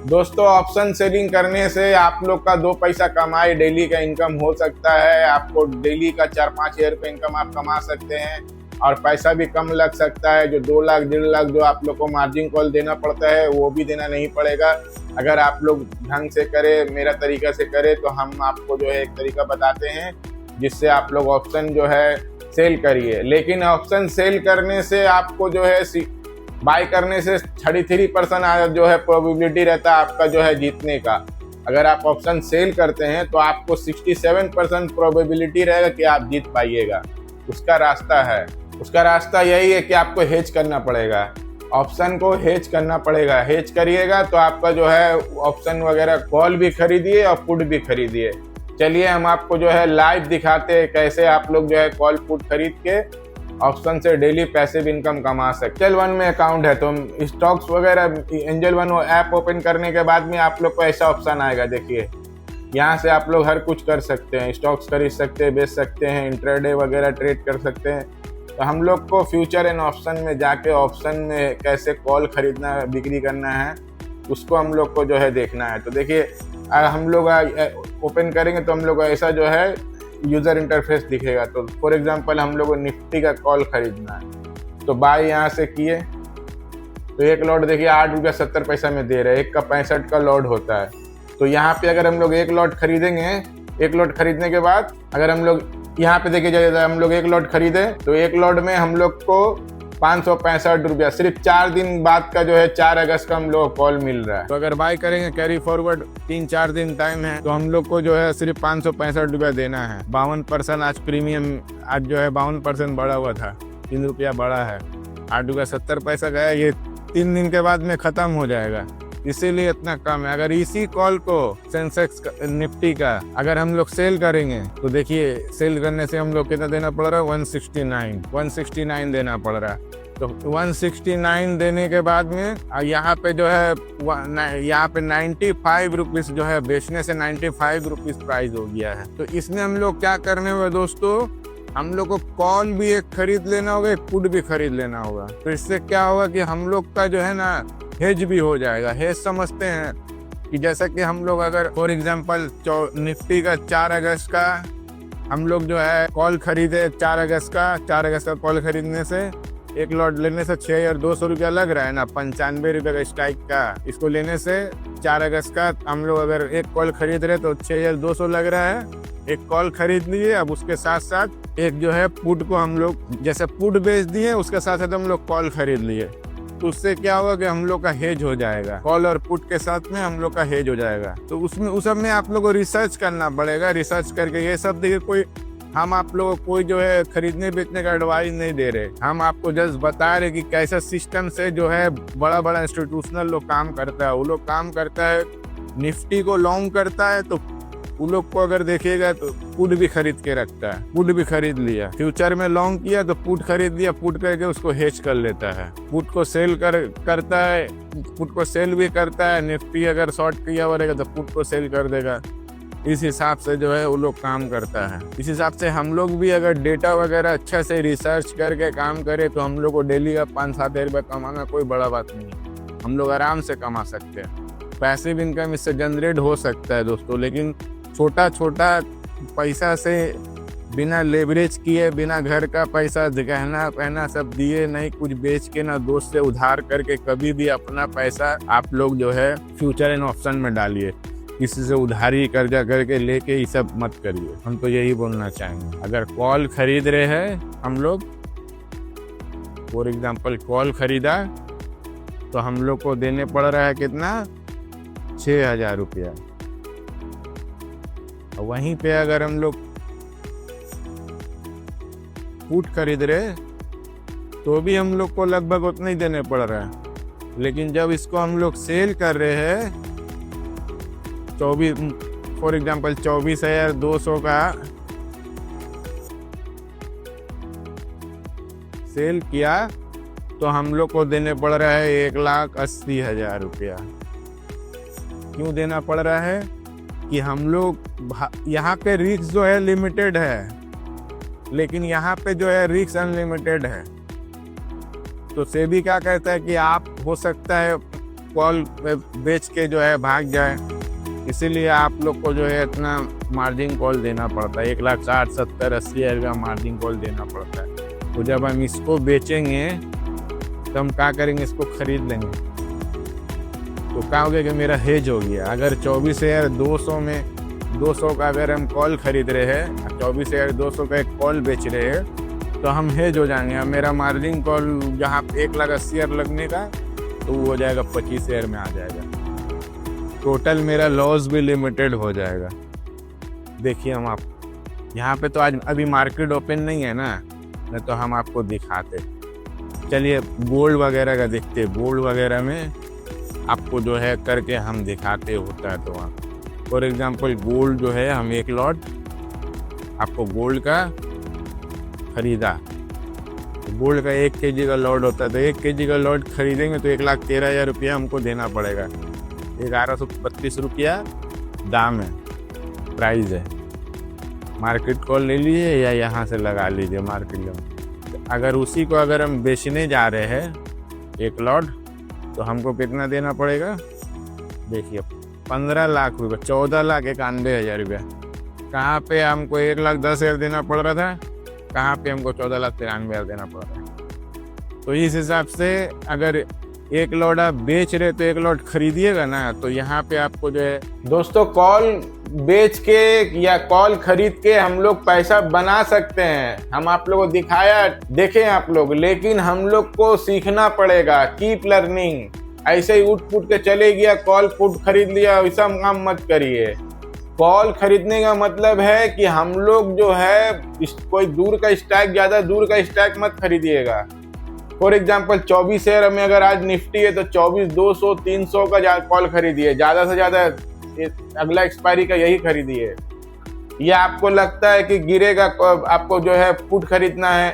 दोस्तों option selling करने से आप लोग का 2 पैसा कमाई डेली का इनकम हो सकता है। आपको डेली का 4-5 हज़ार रुपये इनकम आप कमा सकते हैं और पैसा भी कम लग सकता है। जो 2 लाख 1.5 लाख जो आप लोग को मार्जिन कॉल देना पड़ता है वो भी देना नहीं पड़ेगा। अगर आप लोग ढंग से करें, मेरा तरीका से करें, तो हम आपको जो है एक तरीका बताते हैं जिससे आप लोग ऑप्शन जो है सेल करिए। लेकिन ऑप्शन सेल करने से आपको जो है बाय करने से 33% जो है प्रोबेबिलिटी रहता है आपका जो है जीतने का। अगर आप ऑप्शन सेल करते हैं तो आपको 67% प्रोबेबिलिटी रहेगा कि आप जीत पाइएगा। उसका रास्ता यही है कि आपको हेज करना पड़ेगा, ऑप्शन को हेज करना पड़ेगा। हेज करिएगा तो आपका जो है ऑप्शन वगैरह कॉल भी खरीदिए और पुट भी खरीदिए। चलिए हम आपको जो है लाइव दिखाते हैं कैसे आप लोग जो है कॉल पुट खरीद के ऑप्शन से डेली पैसिव इनकम कमा सकते। एंजल वन में अकाउंट है तो स्टॉक्स वगैरह एंजल वन ऐप ओपन करने के बाद में आप लोग को ऐसा ऑप्शन आएगा। देखिए यहाँ से आप लोग हर कुछ कर सकते हैं, स्टॉक्स खरीद सकते हैं, बेच सकते हैं, इंट्राडे वगैरह ट्रेड कर सकते हैं। तो हम लोग को फ्यूचर एंड ऑप्शन में जाके ऑप्शन में कैसे कॉल खरीदना बिक्री करना है उसको हम लोग को जो है देखना है। तो देखिए हम लोग ओपन करेंगे तो हम लोग को ऐसा जो है यूज़र इंटरफेस दिखेगा। तो फॉर एग्जांपल हम लोग को निफ्टी का कॉल खरीदना है तो बाय यहाँ से किए तो एक लॉट देखिए 8 रुपया 70 पैसा में दे रहे हैं। एक का 65 का लॉट होता है। तो यहाँ पे अगर हम लोग एक लॉट खरीदेंगे, एक लॉट खरीदने के बाद अगर हम लोग यहाँ पे देखिए जाए हम लोग एक लॉट खरीदे तो एक लॉट में हम लोग को 565 रुपया सिर्फ 4 दिन बाद का जो है 4 अगस्त का हम लोग कॉल मिल रहा है। तो अगर बाय करेंगे कैरी फॉरवर्ड 3-4 दिन टाइम है तो हम लोग को जो है सिर्फ 565 रुपया देना है। 52% आज प्रीमियम आज जो है 52% बढ़ा हुआ था, 3 रुपया बढ़ा है। 8 रुपया 70 पैसा गया, ये 3 दिन के बाद में खत्म हो जाएगा, इसीलिए इतना कम है। अगर इसी कॉल को सेंसेक्स निफ्टी का अगर हम लोग सेल करेंगे तो देखिए सेल करने से हम लोग कितना देना पड़ रहा है, 169 देना पड़ रहा है। तो 169 देने के बाद में यहाँ पे जो है यहाँ पे 95 रुपीज़ जो है बेचने से 95 रुपीज़ प्राइस हो गया है। तो इसमें हम लोग क्या करने होगा दोस्तों, हम लोग को कॉल भी एक खरीद लेना होगा, एक पुट भी खरीद लेना होगा। तो इससे क्या होगा कि हम लोग का जो है ना हेज भी हो जाएगा। हेज समझते हैं कि जैसा कि हम लोग अगर फॉर एग्जांपल निफ्टी का 4 अगस्त का हम लोग जो है कॉल खरीदे, 4 अगस्त का कॉल खरीदने से एक लॉट लेने से 6,200 रुपया लग रहा है ना, 95 रुपये का स्ट्राइक का। इसको लेने से 4 अगस्त का हम लोग अगर एक कॉल खरीद रहे तो 6,200 लग रहा है। एक कॉल खरीद लिए, अब उसके साथ साथ एक जो है पुट को हम लोग जैसे पुट बेच दिए, उसके साथ साथ हम लोग कॉल खरीद लिए। तो उससे क्या होगा कि हम लोग का हेज हो जाएगा, कॉल और पुट के साथ में हम लोग का हेज हो जाएगा। तो उसमें उस सब में आप लोग को रिसर्च करना पड़ेगा। रिसर्च करके ये सब देखिए, कोई हम आप लोगों को कोई जो है खरीदने बेचने का एडवाइस नहीं दे रहे, हम आपको जस्ट बता रहे कि कैसा सिस्टम से जो है बड़ा बड़ा इंस्टीट्यूशनल लोग काम करता है। वो लोग काम करता है निफ्टी को लॉन्ग करता है, तो वो लोग को अगर देखिएगा तो पुट भी खरीद के रखता है। पुट भी खरीद लिया, फ्यूचर में लॉन्ग किया तो पुट खरीद लिया, पुट करके उसको हेज कर लेता है। पुट को सेल करता है, पुट को सेल भी करता है। निफ्टी अगर शॉर्ट किया हुआ रहेगा तो पुट को सेल कर देगा। इस हिसाब से जो है वो लोग काम करता है। इस हिसाब से हम लोग भी अगर डेटा वगैरह अच्छा से रिसर्च करके काम करें तो हम लोग को डेली का 5-7 हज़ार रुपये कमाना कोई बड़ा बात नहीं है। हम लोग आराम से कमा सकते हैं, पैसिव इनकम इससे जनरेट हो सकता है दोस्तों। लेकिन छोटा छोटा पैसा से बिना लेवरेज किए, बिना घर का पैसा गहना पहना सब दिए, नहीं कुछ बेच के ना दोस्त से उधार करके कभी भी अपना पैसा आप लोग जो है फ्यूचर एंड ऑप्शन में डालिए। किसी से उधारी कर्जा करके लेके ये सब मत करिए। हम तो यही बोलना चाहेंगे। अगर कॉल खरीद रहे हैं हम लोग, फॉर एग्जांपल कॉल खरीदा तो हम लोग को देने पड़ रहा है कितना, 6,000 रुपया। वहीं पे अगर हम लोग पुट खरीद रहे तो भी हम लोग को लगभग उतना ही देने पड़ रहा है। लेकिन जब इसको हम लोग सेल कर रहे हैं 24 फॉर एग्जांपल 24,200 का सेल किया तो हम लोग को देने पड़ रहा है 1,80,000 रुपया। क्यों देना पड़ रहा है कि हम लोग यहाँ पे रिस्क जो है लिमिटेड है, लेकिन यहाँ पे जो है रिस्क अनलिमिटेड है। तो सेबी क्या कहता है कि आप हो सकता है कॉल बेच के जो है भाग जाए, इसीलिए आप लोग को जो है इतना मार्जिन कॉल देना पड़ता है। 1,60,000, 70,000, 80,000 रुपया मार्जिन कॉल देना पड़ता है। तो जब हम इसको बेचेंगे तो हम क्या करेंगे, इसको खरीद लेंगे तो क्या हो गया कि मेरा हेज हो गया। अगर 24,200 में 200 का अगर हम कॉल खरीद रहे हैं, 24,200 का एक कॉल बेच रहे हैं, तो हम हेज हो जाएंगे। अब मेरा मार्जिन कॉल जहाँ 1,80,000 लगने का तो वो हो जाएगा 25,000 में आ जाएगा। टोटल मेरा लॉस भी लिमिटेड हो जाएगा। देखिए हम आप यहाँ पे तो आज अभी मार्केट ओपन नहीं है ना, नहीं तो हम आपको दिखाते। चलिए गोल्ड वगैरह का देखते। गोल्ड वगैरह में आपको जो है करके हम दिखाते होता है। तो वहाँ फॉर एग्जांपल गोल्ड जो है, हम एक लॉट आपको गोल्ड का खरीदा, गोल्ड का 1 kg का लॉट होता है, तो 1 kg का लॉट खरीदेंगे तो 1,13,000 रुपया हमको देना पड़ेगा। 1,132 रुपया दाम है, प्राइस है। मार्केट कॉल ले लीजिए या यहाँ से लगा लीजिए मार्केट में। अगर उसी को अगर हम बेचने जा रहे हैं एक लॉट, तो हमको कितना देना पड़ेगा, देखिए 15 लाख रुपये, 14,91,000 रुपया। कहाँ पे हमको 1,10,000 देना पड़ रहा था, कहाँ पे हमको 14,93,000 देना पड़ रहा है। तो इस हिसाब से अगर एक लॉट आप बेच रहे तो एक लॉट खरीदिएगा ना, तो यहाँ पे आपको जो है दोस्तों कॉल बेच के या कॉल खरीद के हम लोग पैसा बना सकते हैं। हम आप लोगों को दिखाया, देखें आप लोग, लेकिन हम लोग को सीखना पड़ेगा। Keep learning. ऐसे ही उठ पुट के चले गया, कॉल पुट खरीद लिया, वैसा काम मत करिए। कॉल खरीदने का मतलब है कि हम लोग जो है कोई दूर का स्टॉक, ज़्यादा दूर का स्टॉक मत खरीदिएगा। फॉर एग्जाम्पल 24,000 में अगर आज निफ्टी है तो 24,200, 300 का कॉल खरीदिए, ज़्यादा से ज़्यादा अगला एक्सपायरी का यही खरीदिए। या आपको लगता है कि गिरेगा, आपको जो है पुट खरीदना है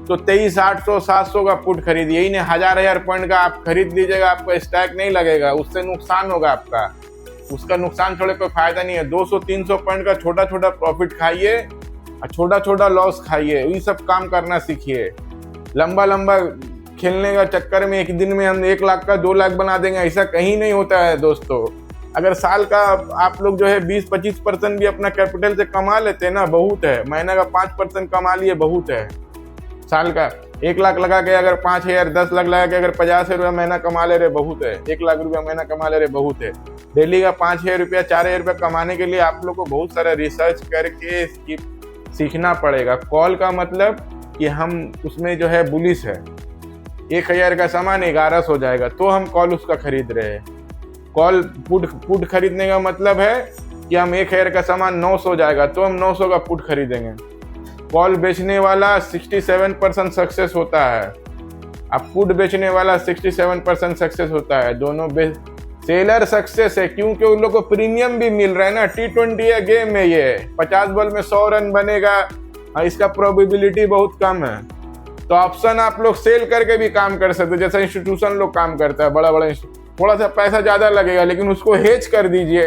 तो 23,800, 700 का पुट खरीदिए। यही नहीं 1,000 पॉइंट का आप खरीद लीजिएगा, आपको स्टॉक नहीं लगेगा, उससे नुकसान होगा आपका। उसका नुकसान छोड़े कोई फायदा नहीं है। 200-300 पॉइंट का छोटा छोटा प्रॉफिट खाइए और छोटा छोटा लॉस खाइए। ये सब काम करना सीखिए। लंबा लंबा खेलने का चक्कर में एक दिन में हम 1 लाख का 2 लाख बना देंगे, ऐसा कहीं नहीं होता है दोस्तों। अगर साल का आप लोग जो है 20-25% भी अपना कैपिटल से कमा लेते हैं ना, बहुत है। महीने का 5% कमा लिए, बहुत है। साल का 1 लाख लगा के अगर 5,000, 10 लाख लगा के अगर 50,000 रुपया महीना कमा ले रहे, बहुत है। 1 लाख रुपया महीना कमा ले रहे, बहुत है। डेली का 5,000 रुपया, 4,000 रुपया कमाने के लिए आप लोग को बहुत सारा रिसर्च करके सीखना पड़ेगा। कॉल का मतलब कि हम उसमें जो है बुलिश है, 1,000 का सामान 1,100 हो जाएगा तो हम कॉल उसका खरीद रहे हैं। कॉल पुट खरीदने का मतलब है कि हम 1,000 का सामान 900 हो जाएगा तो हम 900 का पुट खरीदेंगे। कॉल बेचने वाला 67% सक्सेस होता है, अब पुट बेचने वाला 67% सक्सेस होता है। दोनों सेलर सक्सेस है क्योंकि उन लोग को प्रीमियम भी मिल रहा है ना। T20 है गेम है, ये 50 बॉल में 100 रन बनेगा, इसका प्रोबेबिलिटी बहुत कम है। तो ऑप्शन आप लोग सेल करके भी काम कर सकते, जैसे इंस्टीट्यूशन लोग काम करता है, बड़ा बड़ा थोड़ा सा पैसा ज्यादा लगेगा लेकिन उसको हेज कर दीजिए।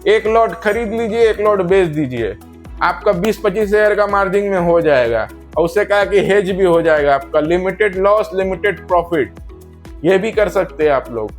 एक लॉट खरीद लीजिए, एक लॉट बेच दीजिए, आपका 20-25 हज़ार का मार्जिन में हो जाएगा। और उससे कहा कि हेज भी हो जाएगा आपका। लिमिटेड लॉस, लिमिटेड प्रॉफिट, ये भी कर सकते हैं आप लोग।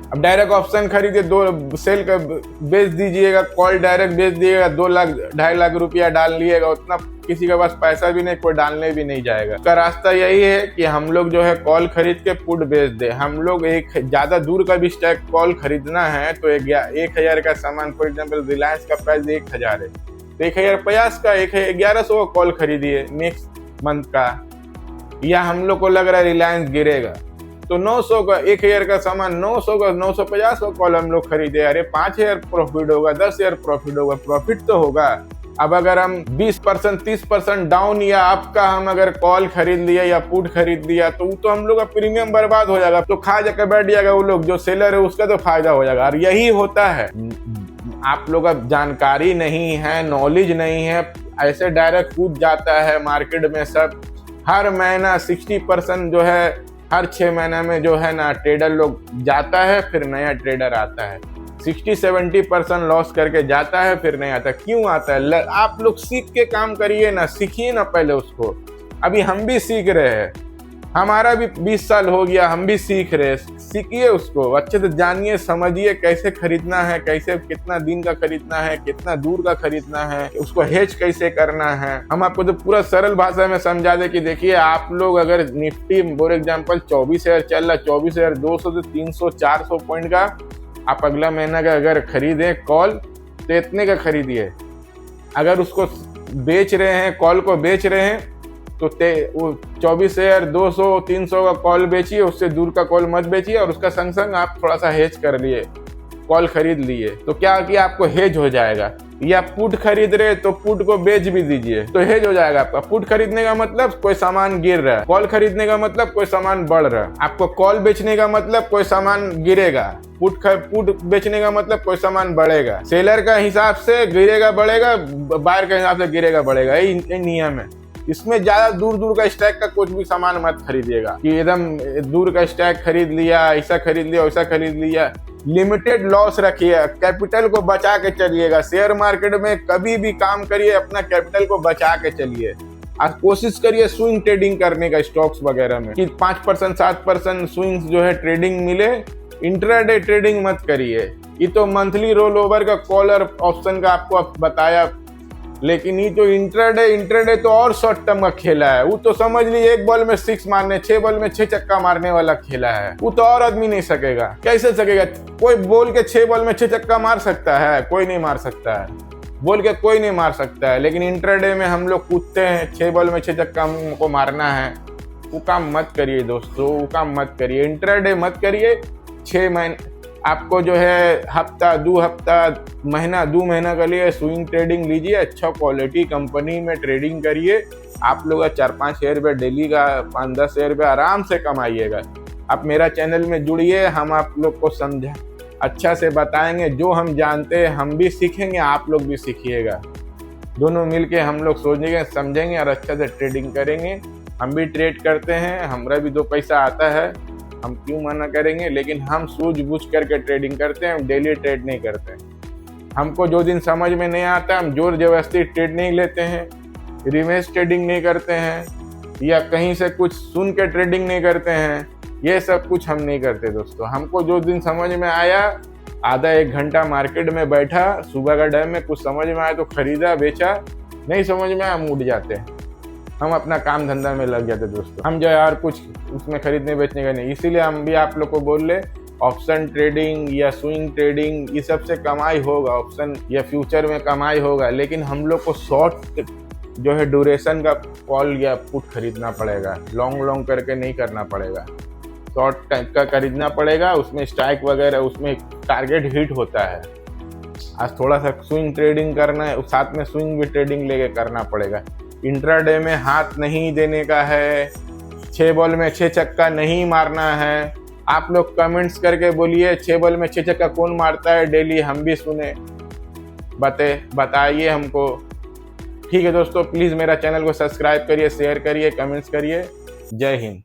अब डायरेक्ट ऑप्शन खरीदिए, 2 सेल का बेच दीजिएगा, कॉल डायरेक्ट बेच दिएगा, 2 लाख 2.5 लाख रुपया डाल लिएगा। उतना किसी के पास पैसा भी नहीं, कोई डालने भी नहीं जाएगा। का रास्ता यही है कि हम लोग जो है कॉल खरीद के पुट बेच दे। हम लोग एक ज्यादा दूर का भी स्टॉक कॉल खरीदना है तो 1,000 का सामान, फॉर एग्जाम्पल रिलायंस का प्राइस 1,000 है तो 1,050 का 1,100 का कॉल खरीदिए नेक्स्ट मंथ का। या हम लोग को लग रहा है रिलायंस गिरेगा तो 900 का 1,000 का सामान 900 का 950 का कॉल हम लोग खरीदे। अरे 5,000 प्रॉफिट होगा, 10,000 प्रॉफिट होगा, प्रॉफिट तो होगा। अब अगर हम 20%, 30% डाउन या आपका हम अगर कॉल खरीद लिया या पुट खरीद लिया तो हम लोग का प्रीमियम बर्बाद हो जाएगा। तो खा जाकर बैठ जाएगा वो लोग, जो सेलर है उसका तो फायदा हो जाएगा। और यही होता है, आप लोग का जानकारी नहीं है, नॉलेज नहीं है, ऐसे डायरेक्ट कूद जाता है मार्केट में सब। हर महीना 60% जो है, हर 6 महीने में जो है ना ट्रेडर लोग जाता है, फिर नया ट्रेडर आता है। 60-70% लॉस करके जाता है, फिर नहीं आता। क्यों आता है? आप लोग सीख के काम करिए ना, सीखिए ना पहले उसको। अभी हम भी सीख रहे हैं, हमारा भी 20 साल हो गया, हम भी सीख रहे। सीखिए, उसको अच्छे से जानिए, समझिए कैसे खरीदना है, कैसे कितना दिन का खरीदना है, कितना दूर का खरीदना है, उसको हेज कैसे करना है। हम आपको तो पूरा सरल भाषा में समझा दे कि देखिए, आप लोग अगर निफ्टी फॉर एग्जाम्पल 24,000 चल रहा, 24,200 से 300 400 पॉइंट का आप अगला महीना का अगर खरीदे कॉल, तो इतने का खरीदिए। अगर उसको बेच रहे हैं, कॉल को बेच रहे हैं, तो 24,200 300 का कॉल बेचिए, उससे दूर का कॉल मत बेचिए, और उसका संग संग आप थोड़ा सा हेज कर लिए, कॉल खरीद लिए, तो क्या किया आपको हेज हो जाएगा। या पुट खरीद रहे तो पुट को बेच भी दीजिए, तो हेज हो जाएगा आपका। पुट खरीदने का मतलब कोई सामान गिर रहा है, कॉल खरीदने का मतलब कोई सामान बढ़ रहा है। आपको कॉल बेचने का मतलब कोई सामान गिरेगा, पुट बेचने का मतलब कोई सामान बढ़ेगा। सेलर का हिसाब से गिरेगा बढ़ेगा, बायर का हिसाब से गिरेगा बढ़ेगा, यही नियम है। इसमें ज्यादा दूर दूर का स्टैक का कुछ भी सामान मत खरीदिएगा कि एकदम दूर का स्टैक खरीद लिया, ऐसा खरीद लिया, वैसा खरीद लिया। लिमिटेड लॉस रखिए, कैपिटल को बचा के चलिएगा। शेयर मार्केट में कभी भी काम करिए, अपना कैपिटल को बचा के चलिए। आज कोशिश करिए स्विंग ट्रेडिंग करने का स्टॉक्स वगैरह में, कि 5% 7% स्विंग्स जो है ट्रेडिंग मिले। इंट्राडे ट्रेडिंग मत करिए। ये तो मंथली रोल ओवर का कॉलर ऑप्शन का आपको बताया, लेकिन ये तो इंट्राडे तो और शॉर्ट टर्म का खेला है। वो तो समझ लीजिए 1 बॉल में 6 मारने, 6 बॉल में 6 छक्का मारने वाला खेला है। वो तो और आदमी नहीं सकेगा। कैसे सकेगा? कोई बोल के 6 बॉल में 6 छक्का मार सकता है? कोई नहीं मार सकता है। बोल के कोई नहीं मार सकता है। लेकिन इंट्राडे में हम लोग कूदते हैं, 6 बॉल में 6 छक्का हमको मारना है। वो काम मत करिए दोस्तों, वो काम मत करिए। इंट्राडे मत करिए। 6 महीने आपको जो है हफ्ता 2 हफ्ता महीना 2 महीना के लिए स्विंग ट्रेडिंग लीजिए। अच्छा क्वालिटी कंपनी में ट्रेडिंग करिए। आप लोग 4-5 हज़ार रुपये डेली का 5-10 हज़ार रुपये आराम से कमाइएगा। आप मेरा चैनल में जुड़िए, हम आप लोग को समझा अच्छा से बताएंगे। जो हम जानते हैं हम भी सीखेंगे, आप लोग भी सीखिएगा। दोनों मिलके हम लोग सोचेंगे, समझेंगे और अच्छा से ट्रेडिंग करेंगे। हम भी ट्रेड करते हैं, हमारा भी 2 पैसा आता है, हम क्यों मना करेंगे। लेकिन हम सूझबूझ करके ट्रेडिंग करते हैं, हम डेली ट्रेड नहीं करते। हमको जो दिन समझ में नहीं आता, हम जोर जबरदस्ती ट्रेड नहीं लेते हैं, रिवर्स ट्रेडिंग नहीं करते हैं, या कहीं से कुछ सुन के ट्रेडिंग नहीं करते हैं। ये सब कुछ हम नहीं करते दोस्तों। हमको जो दिन समझ में आया, आधा 1 घंटा मार्केट में बैठा, सुबह का टाइम में कुछ समझ में आया तो खरीदा बेचा, नहीं समझ में आया हम उठ जाते हैं, हम अपना काम धंधा में लग जाते दोस्तों। हम जो यार कुछ उसमें खरीदने बेचने का नहीं। इसीलिए हम भी आप लोग को बोल रहे, ऑप्शन ट्रेडिंग या स्विंग ट्रेडिंग ये सब से कमाई होगा, ऑप्शन या फ्यूचर में कमाई होगा। लेकिन हम लोग को शॉर्ट जो है ड्यूरेशन का कॉल या पुट खरीदना पड़ेगा, लॉन्ग करके नहीं करना पड़ेगा। शॉर्ट टाइप का खरीदना पड़ेगा, उसमें स्ट्राइक वगैरह, उसमें टारगेट हिट होता है। आज थोड़ा सा स्विंग ट्रेडिंग करना है, साथ में स्विंग भी ट्रेडिंग लेके करना पड़ेगा। इंट्राडे में हाथ नहीं देने का है, 6 बॉल में 6 छक्का नहीं मारना है। आप लोग कमेंट्स करके बोलिए 6 बॉल में 6 छक्का कौन मारता है डेली, हम भी सुने, बताइए हमको। ठीक है दोस्तों, प्लीज़ मेरा चैनल को सब्सक्राइब करिए, शेयर करिए, कमेंट्स करिए। जय हिंद।